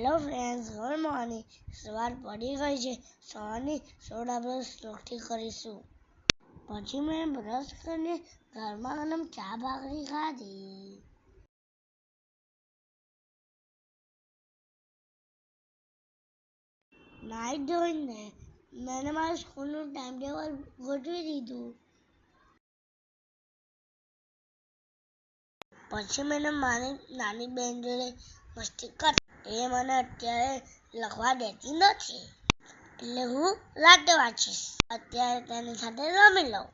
Hello friends, good morning. સવાર પડી ગઈ છે. સવારની સોડા બ્રશ શ્લોકથી કરીશું. પછી મેં બ્રશ કરીને ગરમા ગરમ ચા ભાખરી ખાધી. નાઈ ધોઈને મેં મારા સ્કૂલનું ટાઈમ ટેબલ ગોઠવી દીધું. પછી મેં મારી નાની બેન જોડે મસ્તી કરી. એ મને અત્યારે લખવા દેતી નથી, એટલે હું રાતે વાંચીશ. અત્યારે તેની સાથે રમી લઉં.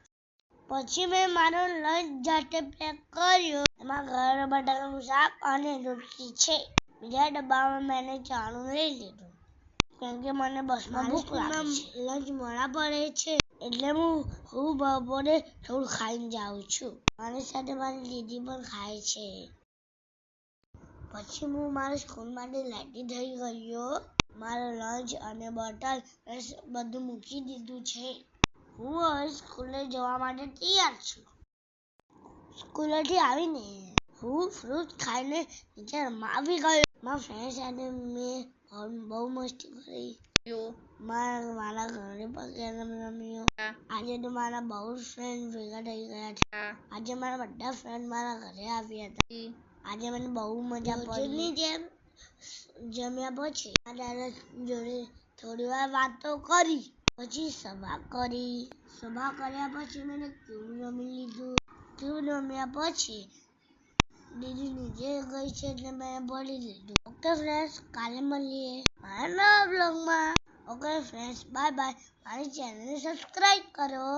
પછી મેં મારો લંચ જાતે પેક કર્યો. એમાં ઘર બટાકાનું શાક અને રોટલી છે. બીજા ડબ્બામાં મેં ચાનું લઈ લીધું, કેમ કે મને બસમાં ભૂખ લાગે છે. લંચ મોડા પડે છે, એટલે હું બપોરે થોડું ખાઈને જાઉં છું. મારી સાથે મારી દીદી પણ ખાય છે. પછી હું મારા સ્કૂલ માટે રેડી થઈ ગયો. મારો લંચ અને બોટલ બધું મૂકી દીધું છે. હું હવે સ્કૂલે જવા માટે તૈયાર છું. સ્કૂલેથી આવીને હું ફ્રૂટ ખાઈને નીચે રમવા આવી ગયો. મારા ફ્રેન્ડ સાથે મેં બહુ મસ્તી કરી. મારા ઘરે પણ રમ્યો. આજે તો મારા બહુ ફ્રેન્ડ ભેગા થઈ ગયા છે. આજે મારા બધા ફ્રેન્ડ મારા ઘરે આવ્યા હતા. આજે મને બહુ મજા પડી. જેમ જમ્યા પછી દાદા જોડે થોડી વાર વાતો કરી. પછી સભા કરી. સભા કર્યા પછી મેં ક્યુબ રમી લીધું. ક્યુબ રમ્યા પછી દીદી નીચે ગઈ છે, એટલે મેં ભરી લીધું. ઓકે ફ્રેન્ડ્સ, કાલે મળીએ મારા નવા બ્લોગમાં. Okay friends, bye bye. મારી ચેનલને સબસ્ક્રાઇબ કરો.